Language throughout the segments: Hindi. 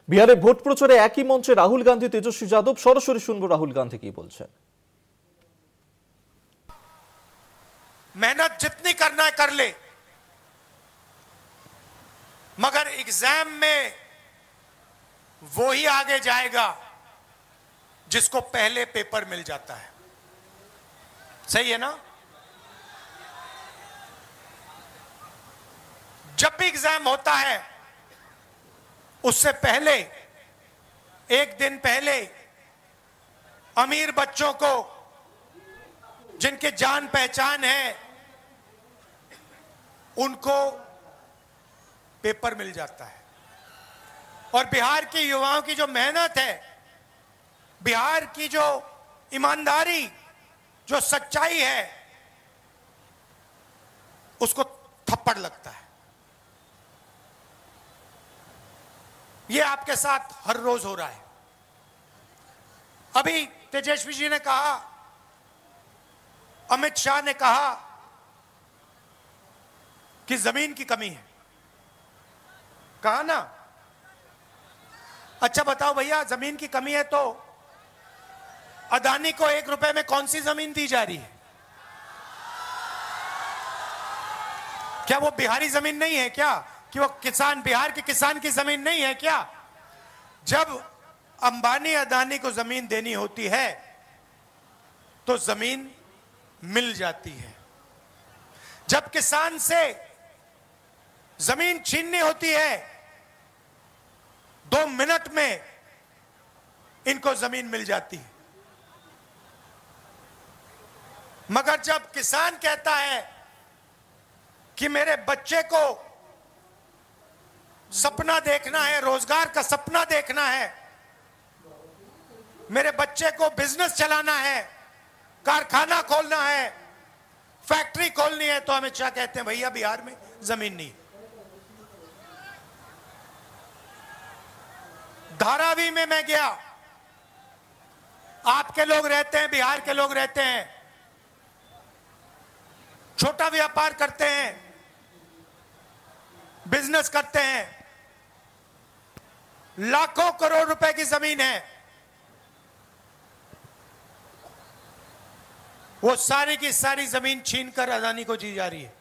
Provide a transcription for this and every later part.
বিহারে ভোট প্রচারে একই মঞ্চে রাহুল গান্ধী তেজস্বী যাদব। সরাসরি শুনবো রাহুল গান্ধী কি বলছেন। मेहनत जितनी करना है कर ले, मगर एग्जाम में वो ही आगे जाएगा जिसको पहले पेपर मिल जाता है। सही है ना? जब भी एग्जाम होता है उससे पहले एक दिन पहले अमीर बच्चों को, जिनके जान पहचान है, उनको पेपर मिल जाता है। और बिहार के युवाओं की जो मेहनत है, बिहार की जो ईमानदारी, जो सच्चाई है, उसको थप्पड़ लगता है। ये आपके साथ हर रोज हो रहा है। अभी तेजस्वी जी ने कहा, अमित शाह ने कहा कि जमीन की कमी है। कहा ना? अच्छा बताओ भैया, जमीन की कमी है तो अदानी को 1 रुपए में कौन सी जमीन दी जा रही है? क्या वो बिहारी जमीन नहीं है क्या? कि वो किसान, बिहार के किसान की जमीन नहीं है क्या? जब अंबानी अदानी को जमीन देनी होती है तो जमीन मिल जाती है। जब किसान से जमीन छीननी होती है 2 मिनट में इनको जमीन मिल जाती है। मगर जब किसान कहता है कि मेरे बच्चे को सपना देखना है, रोजगार का सपना देखना है, मेरे बच्चे को बिजनेस चलाना है, कारखाना खोलना है, फैक्ट्री खोलनी है, तो अमित शाह कहते हैं भैया बिहार में जमीन नहीं। धारावी में मैं गया, आपके लोग रहते हैं, बिहार के लोग रहते हैं, छोटा व्यापार करते हैं, बिजनेस करते हैं, लाखों करोड़ रुपए की जमीन है। वो सारी की सारी जमीन छीनकर अदानी को दी जा रही है।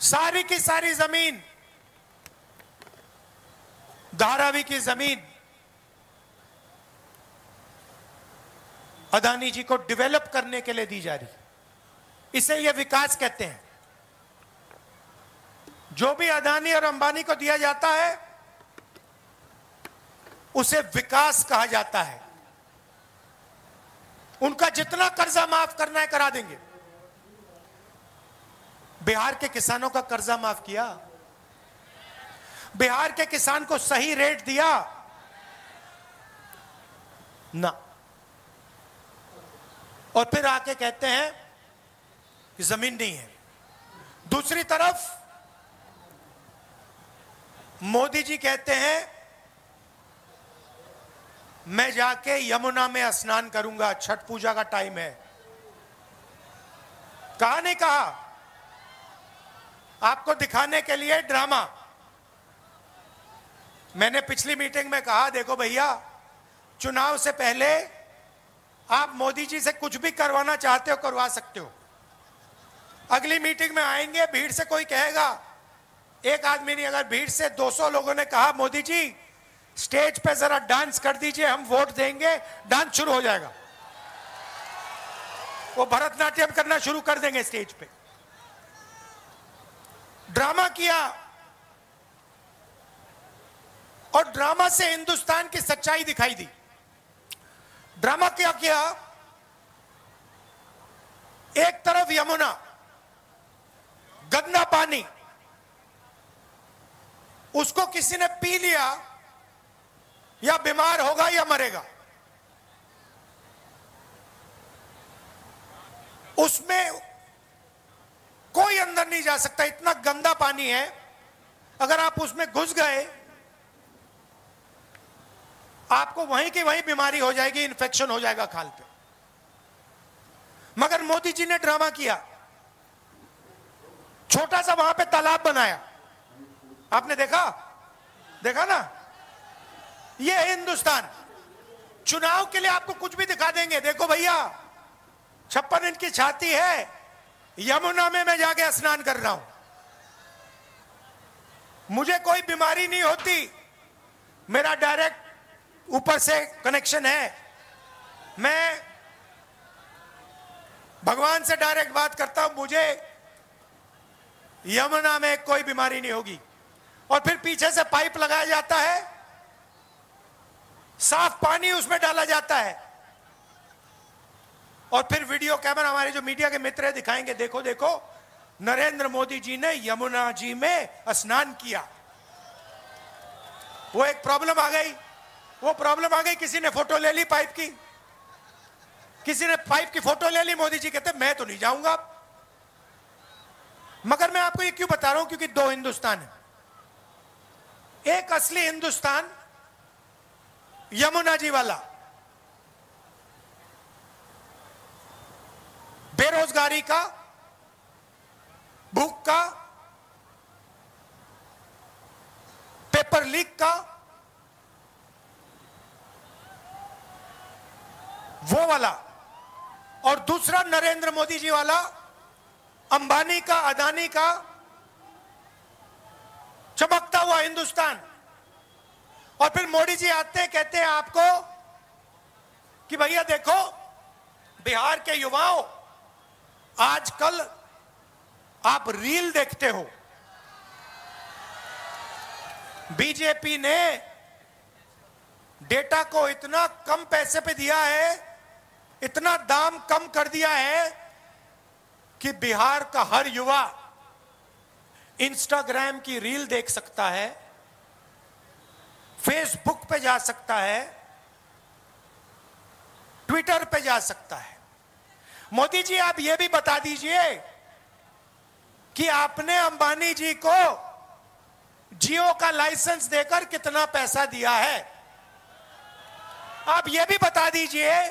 सारी की सारी जमीन, धारावी की जमीन अदानी जी को डेवलप करने के लिए दी जा रही है। इसे ये विकास कहते हैं। जो भी अदानी और अंबानी को दिया जाता है उसे विकास कहा जाता है। उनका जितना कर्जा माफ करना है करा देंगे। बिहार के किसानों का कर्जा माफ किया, बिहार के किसान को सही रेट दिया ना, और फिर आके कहते हैं कि जमीन नहीं है। दूसरी तरफ मोदी जी कहते हैं मैं जाके यमुना में स्नान करूंगा, छठ पूजा का टाइम है। कहा नहीं कहा? आपको दिखाने के लिए ड्रामा। मैंने पिछली मीटिंग में कहा देखो भैया, चुनाव से पहले आप मोदी जी से कुछ भी करवाना चाहते हो करवा सकते हो। अगली मीटिंग में आएंगे, भीड़ से कोई कहेगा, एक आदमी नहीं, अगर भीड़ से 200 लोगों ने कहा मोदी जी स्टेज पे जरा डांस कर दीजिए, हम वोट देंगे, डांस शुरू हो जाएगा। वो भरतनाट्यम करना शुरू कर देंगे स्टेज पे। ड्रामा किया, और ड्रामा से हिंदुस्तान की सच्चाई दिखाई दी। ड्रामा क्या किया? एक तरफ यमुना, गंदा पानी, उसको किसी ने पी लिया या बीमार होगा या मरेगा। उसमें कोई अंदर नहीं जा सकता, इतना गंदा पानी है। अगर आप उसमें घुस गए आपको वहीं की वहीं बीमारी हो जाएगी, इन्फेक्शन हो जाएगा खाल पे। मगर मोदी जी ने ड्रामा किया, छोटा सा वहां पे तालाब बनाया, आपने देखा देखा ना? ये है हिंदुस्तान। चुनाव के लिए आपको कुछ भी दिखा देंगे। देखो भैया, 56 इंच की छाती है, यमुना में मैं जाके स्नान कर रहा हूं, मुझे कोई बीमारी नहीं होती, मेरा डायरेक्ट ऊपर से कनेक्शन है, मैं भगवान से डायरेक्ट बात करता हूं, मुझे यमुना में कोई बीमारी नहीं होगी। और फिर पीछे से पाइप लगाया जाता है, साफ पानी उसमें डाला जाता है, और फिर वीडियो कैमरा, हमारे जो मीडिया के मित्र दिखाएंगे, देखो देखो नरेंद्र मोदी जी ने यमुना जी में स्नान किया। वो एक प्रॉब्लम आ गई, वो प्रॉब्लम आ गई, किसी ने फोटो ले ली पाइप की, किसी ने पाइप की फोटो ले ली, मोदी जी कहते मैं तो नहीं जाऊंगा। मगर मैं आपको ये क्यों बता रहा हूं, क्योंकि दो हिंदुस्तान है। एक असली हिंदुस्तान यमुना जी वाला, बेरोजगारी का, भूख का, पेपर लीक का, वो वाला। और दूसरा नरेंद्र मोदी जी वाला, अंबानी का, अदानी का चमकता हुआ हिंदुस्तान। और फिर मोदी जी आते हैं, कहते हैं आपको कि भैया देखो, बिहार के युवाओं, आजकल आप रील देखते हो, बीजेपी ने डेटा को इतना कम पैसे पे दिया है, इतना दाम कम कर दिया है कि बिहार का हर युवा इंस्टाग्राम की रील देख सकता है, फेसबुक पे जा सकता है, ट्विटर पे जा सकता है। मोदी जी आप ये भी बता दीजिए कि आपने अंबानी जी को जियो का लाइसेंस देकर कितना पैसा दिया है। आप ये भी बता दीजिए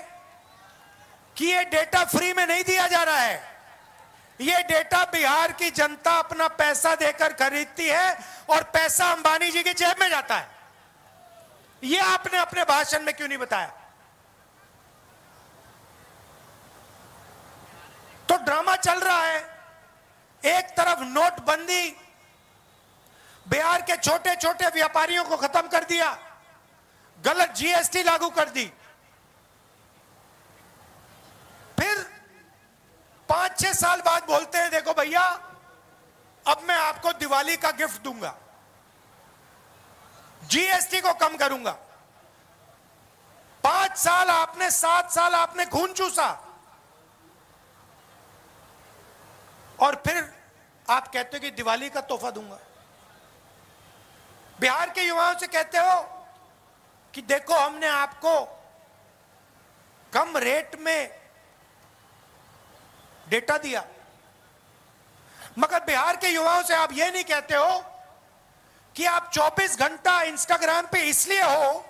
कि ये डेटा फ्री में नहीं दिया जा रहा है, ये डेटा बिहार की जनता अपना पैसा देकर खरीदती है और पैसा अंबानी जी की जेब में जाता है। ये आपने अपने भाषण में क्यों नहीं बताया? तो ड्रामा चल रहा है। एक तरफ नोटबंदी, बिहार के छोटे छोटे व्यापारियों को खत्म कर दिया, गलत जीएसटी लागू कर दी, फिर 5-6 साल बाद बोलते हैं देखो भैया अब मैं आपको दिवाली का गिफ्ट दूंगा, जीएसटी को कम करूंगा। 5 साल आपने, 7 साल आपने खून चूसा, और फिर आप कहते हो कि दिवाली का तोहफा दूंगा। बिहार के युवाओं से कहते हो कि देखो हमने आपको कम रेट में डेटा दिया, मगर बिहार के युवाओं से आप यह नहीं कहते हो कि आप 24 घंटा इंस्टाग्राम पे इसलिए हो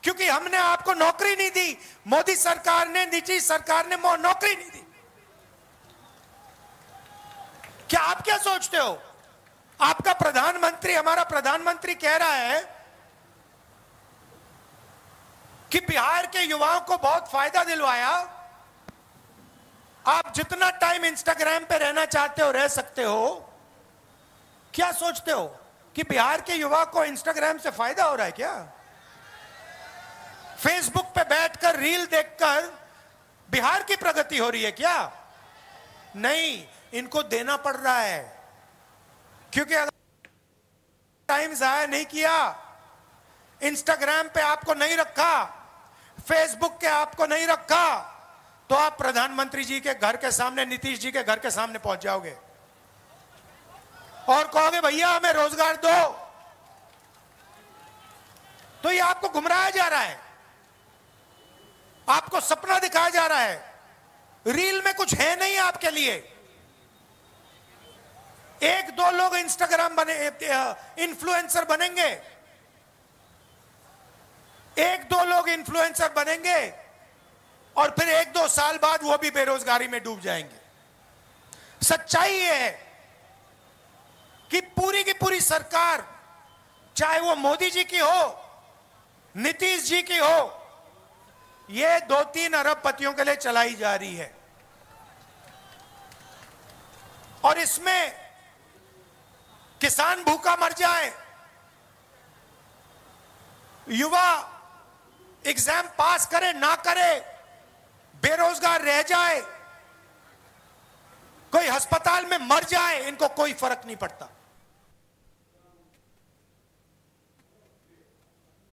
क्योंकि हमने आपको नौकरी नहीं दी, मोदी सरकार ने, निजी सरकार ने नौकरी नहीं दी। क्या आप क्या सोचते हो? आपका प्रधानमंत्री, हमारा प्रधानमंत्री कह रहा है कि बिहार के युवाओं को बहुत फायदा दिलवाया, आप जितना टाइम इंस्टाग्राम पे रहना चाहते हो रह सकते हो। क्या सोचते हो कि बिहार के युवा को इंस्टाग्राम से फायदा हो रहा है क्या? फेसबुक पे बैठकर रील देखकर बिहार की प्रगति हो रही है क्या? नहीं, इनको देना पड़ रहा है, क्योंकि अगर टाइम जाया नहीं किया, इंस्टाग्राम पे आपको नहीं रखा, फेसबुक के आपको नहीं रखा, तो आप प्रधानमंत्री जी के घर के सामने, नीतीश जी के घर के सामने पहुंच जाओगे और कहोगे भैया हमें रोजगार दो। तो ये आपको गुमराया जा रहा है, आपको सपना दिखाया जा रहा है, रील में कुछ है नहीं आपके लिए। 1-2 लोग इंस्टाग्राम बने, इन्फ्लुएंसर बनेंगे, 1-2 लोग इन्फ्लुएंसर बनेंगे और फिर 1-2 साल बाद वो भी बेरोजगारी में डूब जाएंगे। सच्चाई ये है कि पूरी की पूरी सरकार चाहे वो मोदी जी की हो, नीतीश जी की हो, ये 2-3 अरबपतियों के लिए चलाई जा रही है। और इसमें किसान भूखा मर जाए, युवा एग्जाम पास करे ना करे, बेरोजगार रह जाए, कोई अस्पताल में मर जाए, इनको कोई फर्क नहीं पड़ता।